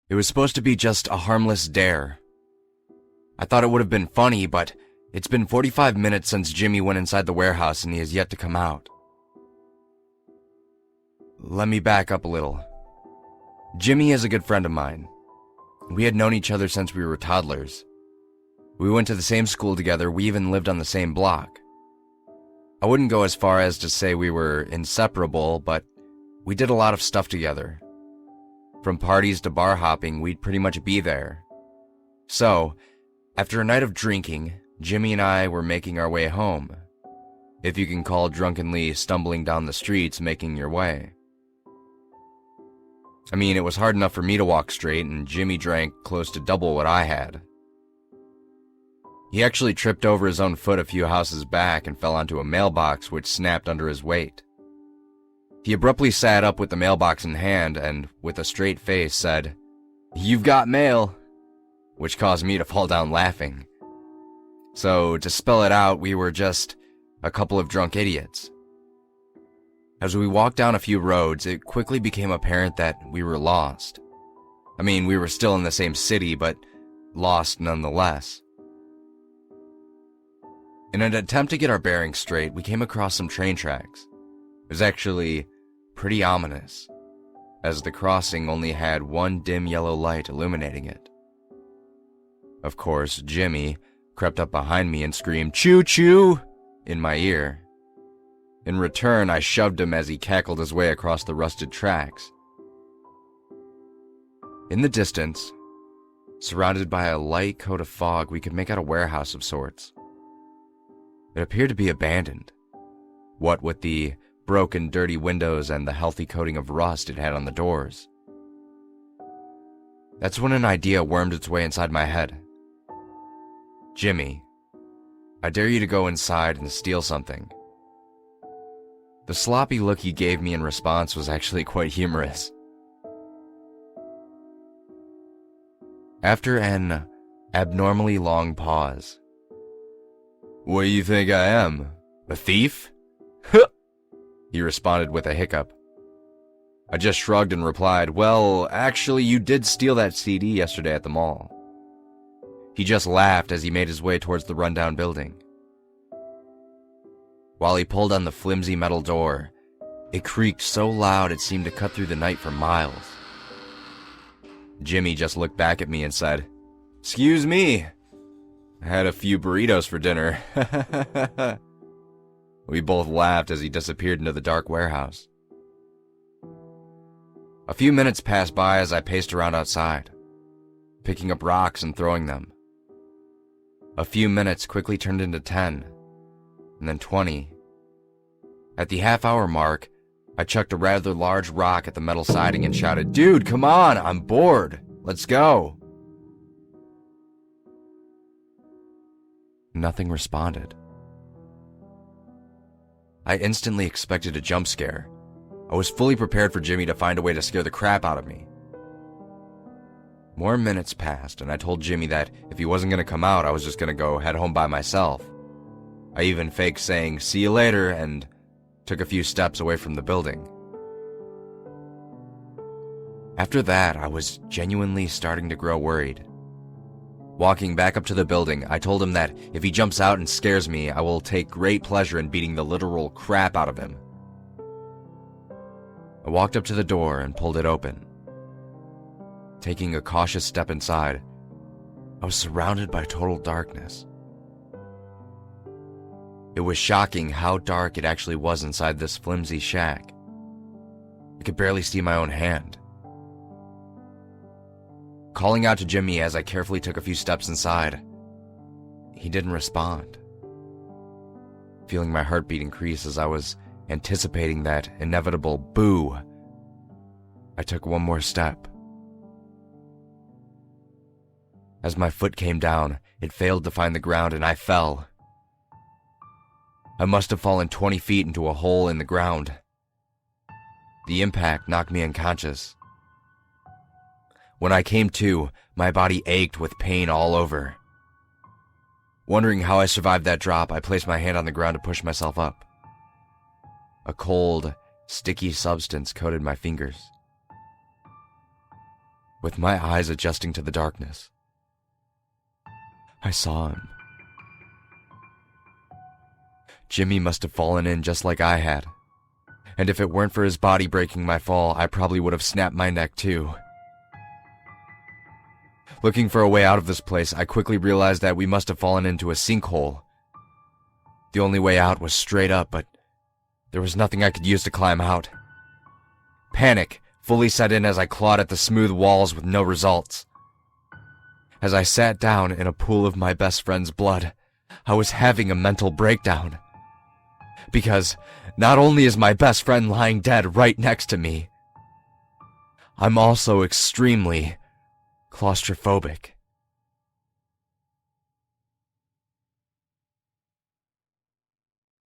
It was supposed to be just a harmless dare. I thought it would have been funny, but it's been 45 minutes since Jimmy went inside the warehouse and he has yet to come out. Let me back up a little. Jimmy is a good friend of mine. We had known each other since we were toddlers. We went to the same school together, we even lived on the same block. I wouldn't go as far as to say we were inseparable, but we did a lot of stuff together. From parties to bar hopping, we'd pretty much be there. So, after a night of drinking, Jimmy and I were making our way home, if you can call drunkenly stumbling down the streets making your way. I mean, it was hard enough for me to walk straight, and Jimmy drank close to double what I had. He actually tripped over his own foot a few houses back and fell onto a mailbox which snapped under his weight. He abruptly sat up with the mailbox in hand and, with a straight face, said, "You've got mail," which caused me to fall down laughing. So, to spell it out, we were just a couple of drunk idiots. As we walked down a few roads, it quickly became apparent that we were lost. I mean, we were still in the same city, but lost nonetheless. In an attempt to get our bearings straight, we came across some train tracks. It was actually pretty ominous, as the crossing only had one dim yellow light illuminating it. Of course, Jimmy crept up behind me and screamed, "Choo-choo!" in my ear. In return, I shoved him as he cackled his way across the rusted tracks. In the distance, surrounded by a light coat of fog, we could make out a warehouse of sorts. It appeared to be abandoned, what with the broken, dirty windows and the healthy coating of rust it had on the doors. That's when an idea wormed its way inside my head. "Jimmy, I dare you to go inside and steal something." The sloppy look he gave me in response was actually quite humorous. After an abnormally long pause, "What do you think I am? A thief?" He responded with a hiccup. I just shrugged and replied, "Well, actually, you did steal that CD yesterday at the mall." He just laughed as he made his way towards the rundown building. While he pulled on the flimsy metal door, it creaked so loud it seemed to cut through the night for miles. Jimmy just looked back at me and said, "Excuse me, I had a few burritos for dinner." We both laughed as he disappeared into the dark warehouse. A few minutes passed by as I paced around outside, picking up rocks and throwing them. A few minutes quickly turned into 10, and then 20. At the half-hour mark, I chucked a rather large rock at the metal siding and shouted, "Dude, come on, I'm bored. Let's go." Nothing responded. I instantly expected a jump scare. I was fully prepared for Jimmy to find a way to scare the crap out of me. More minutes passed, and I told Jimmy that if he wasn't going to come out, I was just going to go head home by myself. I even faked saying, "See you later," and took a few steps away from the building. After that, I was genuinely starting to grow worried. Walking back up to the building, I told him that if he jumps out and scares me, I will take great pleasure in beating the literal crap out of him. I walked up to the door and pulled it open. Taking a cautious step inside, I was surrounded by total darkness. It was shocking how dark it actually was inside this flimsy shack. I could barely see my own hand. Calling out to Jimmy as I carefully took a few steps inside, he didn't respond. Feeling my heartbeat increase as I was anticipating that inevitable boo, I took one more step. As my foot came down, it failed to find the ground and I fell. I must have fallen 20 feet into a hole in the ground. The impact knocked me unconscious. When I came to, my body ached with pain all over. Wondering how I survived that drop, I placed my hand on the ground to push myself up. A cold, sticky substance coated my fingers. with my eyes adjusting to the darkness, I saw him. Jimmy must have fallen in just like I had, and if it weren't for his body breaking my fall, I probably would have snapped my neck too. Looking for a way out of this place, I quickly realized that we must have fallen into a sinkhole. The only way out was straight up, but there was nothing I could use to climb out. Panic fully set in as I clawed at the smooth walls with no results. As I sat down in a pool of my best friend's blood, I was having a mental breakdown. Because not only is my best friend lying dead right next to me, I'm also extremely claustrophobic.